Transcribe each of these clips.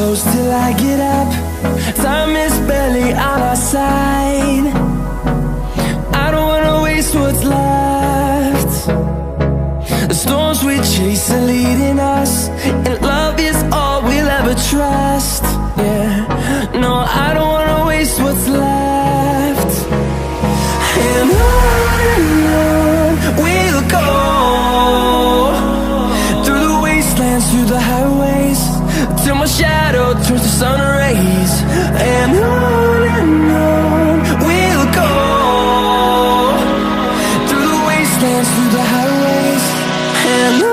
close till I get up. Time is barely on our side. I don't wanna waste what's left. The storms we chase are leading us, and love is all we'll ever trust. Yeah, no, I don't wanna waste what's left. And on we'll go, through the wastelands, through the highways, till my shadow turns to sun rays. And on we'll go, through the wastelands, through the highways, and on.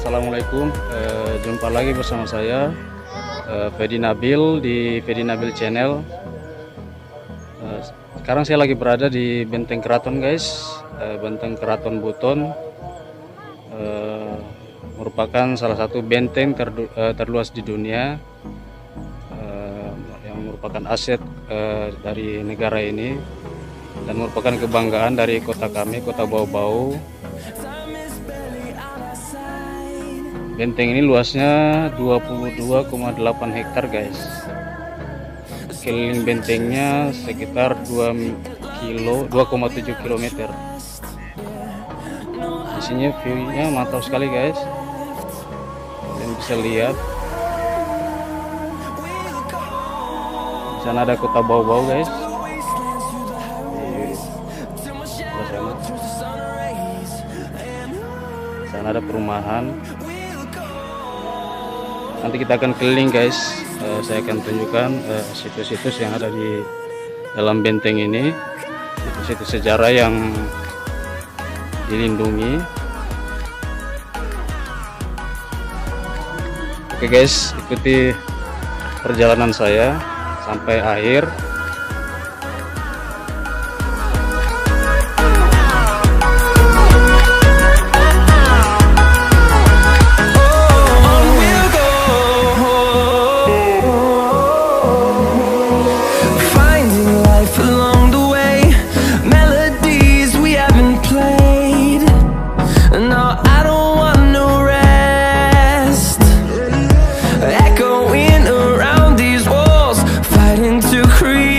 Assalamualaikum, jumpa lagi bersama saya Fedi Nabil di Fedi Nabil Channel. Sekarang saya lagi berada di Benteng Keraton guys, Benteng Keraton Buton, merupakan salah satu benteng terluas di dunia, yang merupakan aset dari negara ini dan merupakan kebanggaan dari kota kami, Kota Baubau. Benteng ini luasnya 22,8 hektar guys. Keliling bentengnya sekitar 2,7 km. Di sini view-nya mantap sekali guys. Kalian bisa lihat. Di sana ada Kota Baubau guys. Di sana ada perumahan. Nanti kita akan keliling guys, saya akan tunjukkan situs-situs yang ada di dalam benteng ini, situs-situs sejarah yang dilindungi. Oke guys, ikuti perjalanan saya sampai akhir. Echoing around these walls, fighting to create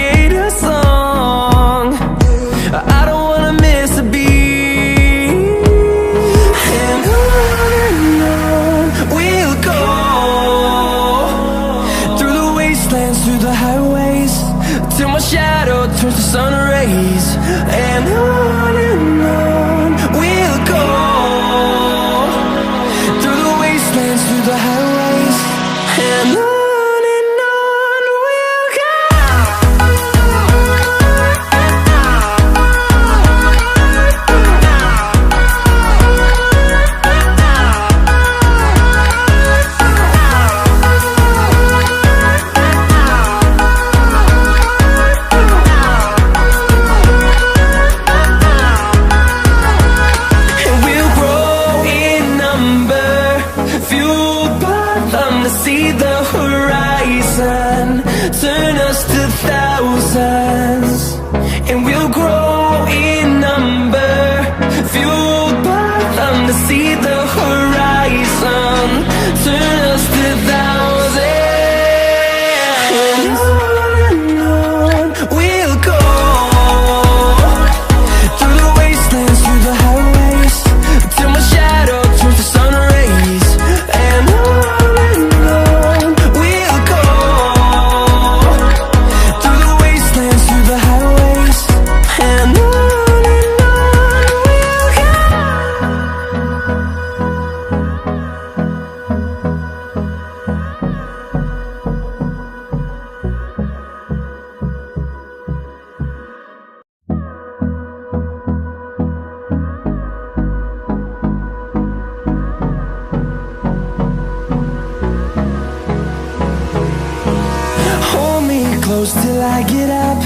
close till I get up.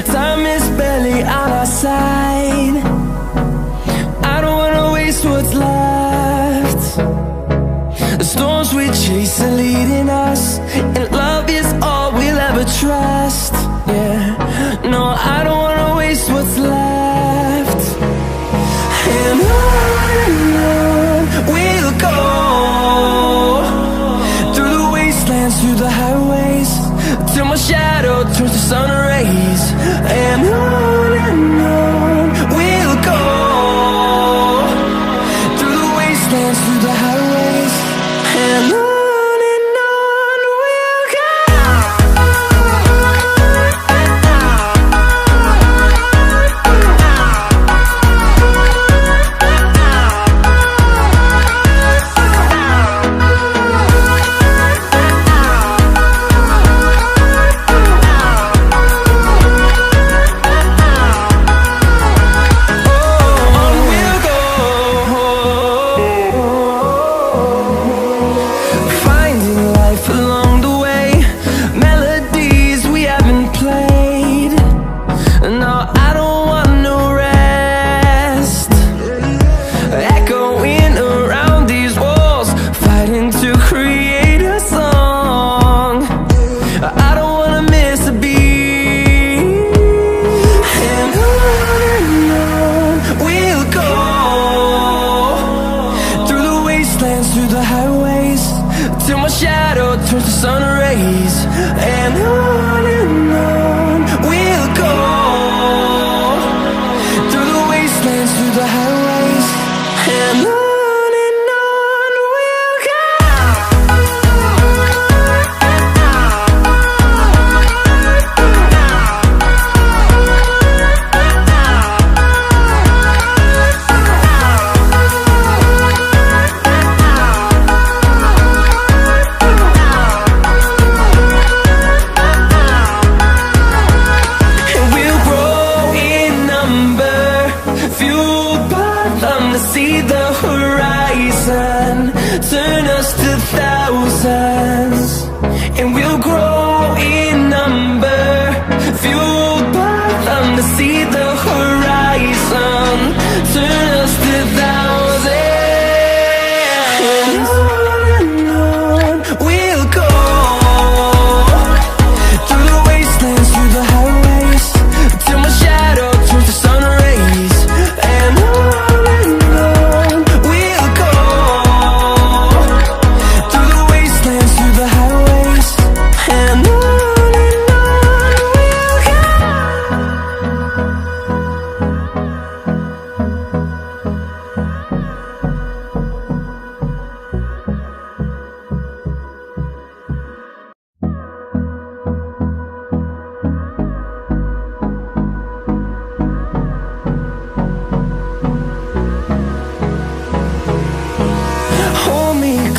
Time is barely on our side. I don't wanna waste what's left. The storms we chase are leading us, and love is all we'll ever trust. Yeah, no, I don't wanna waste what's left. And on we'll go, through the wastelands, through the highways, till my shadow turns to sun rays. And on we'll go, through the wastelands, through the highways, and on.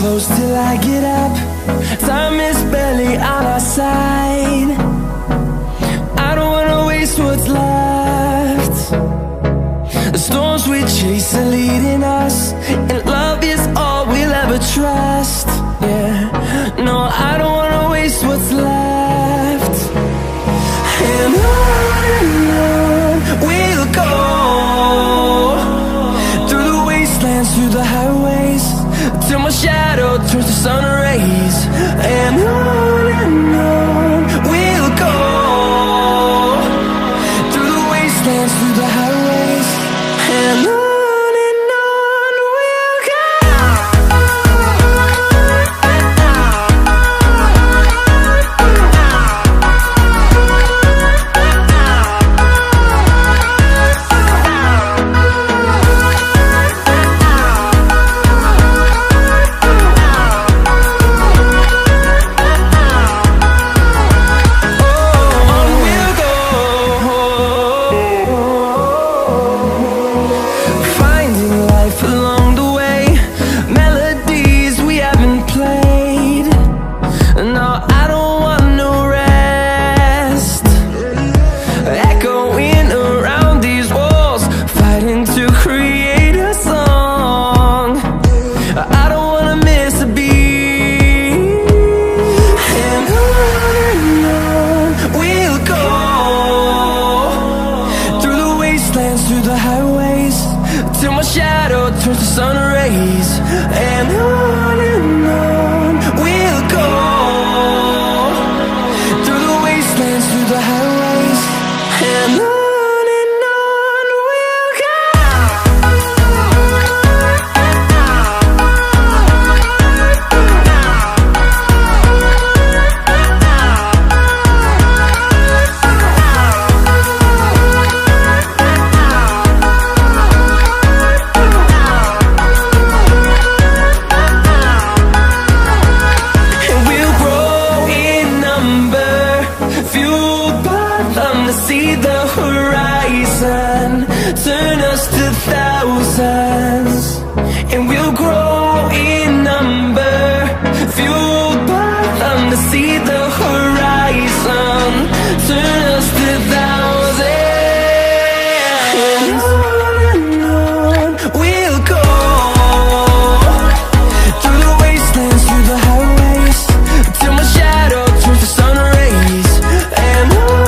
Close till I get up. Time is barely on our side. I don't wanna waste what's left. The storms we chase are leading us, and love is all we'll ever trust. Yeah, no, I don't wanna waste what's left. And on we'll go, through the wastelands, through the highways, till my shadow turns to sun rays. And on we'll go, through the wastelands, through the highways, and on. till my shadow turns to sun rays, and on we'll go, through the wastelands, through the highways, and on we'll go. See the horizon turn us to thousands, and we'll grow in number, fueled by them to see the horizon turn us to thousands, and on we'll go, through the wastelands, through the highways, till my shadow turns to sun rays, and on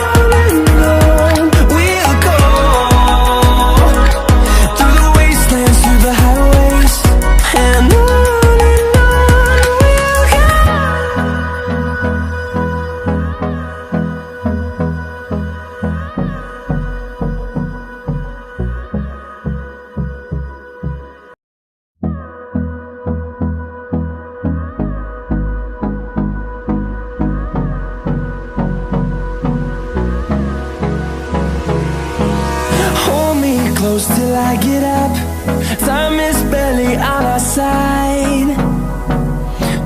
close till I get up. Time is barely on our side.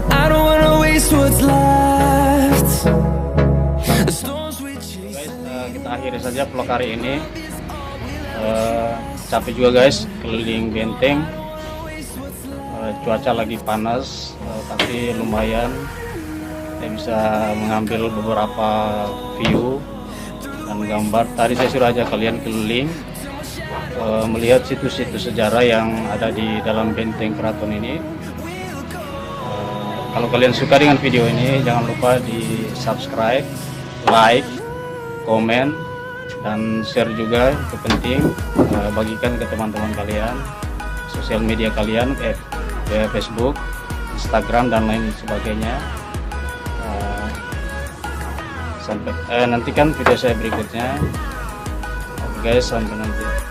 I don't wanna waste what's left. The storms we chase. Guys, kita akhiri saja vlog hari ini. Capek juga guys keliling benteng. Cuaca lagi panas, tapi lumayan. Saya bisa mengambil beberapa view dan gambar. Tadi saya suruh aja kalian keliling, melihat situs-situs sejarah yang ada di dalam benteng keraton ini. Kalau kalian suka dengan video ini, jangan lupa di subscribe, like, komen, dan share juga. Itu penting. Bagikan ke teman-teman kalian, sosial media kalian, Facebook, Instagram, dan lain sebagainya. Sampai nantikan video saya berikutnya. Oke guys, sampai nanti.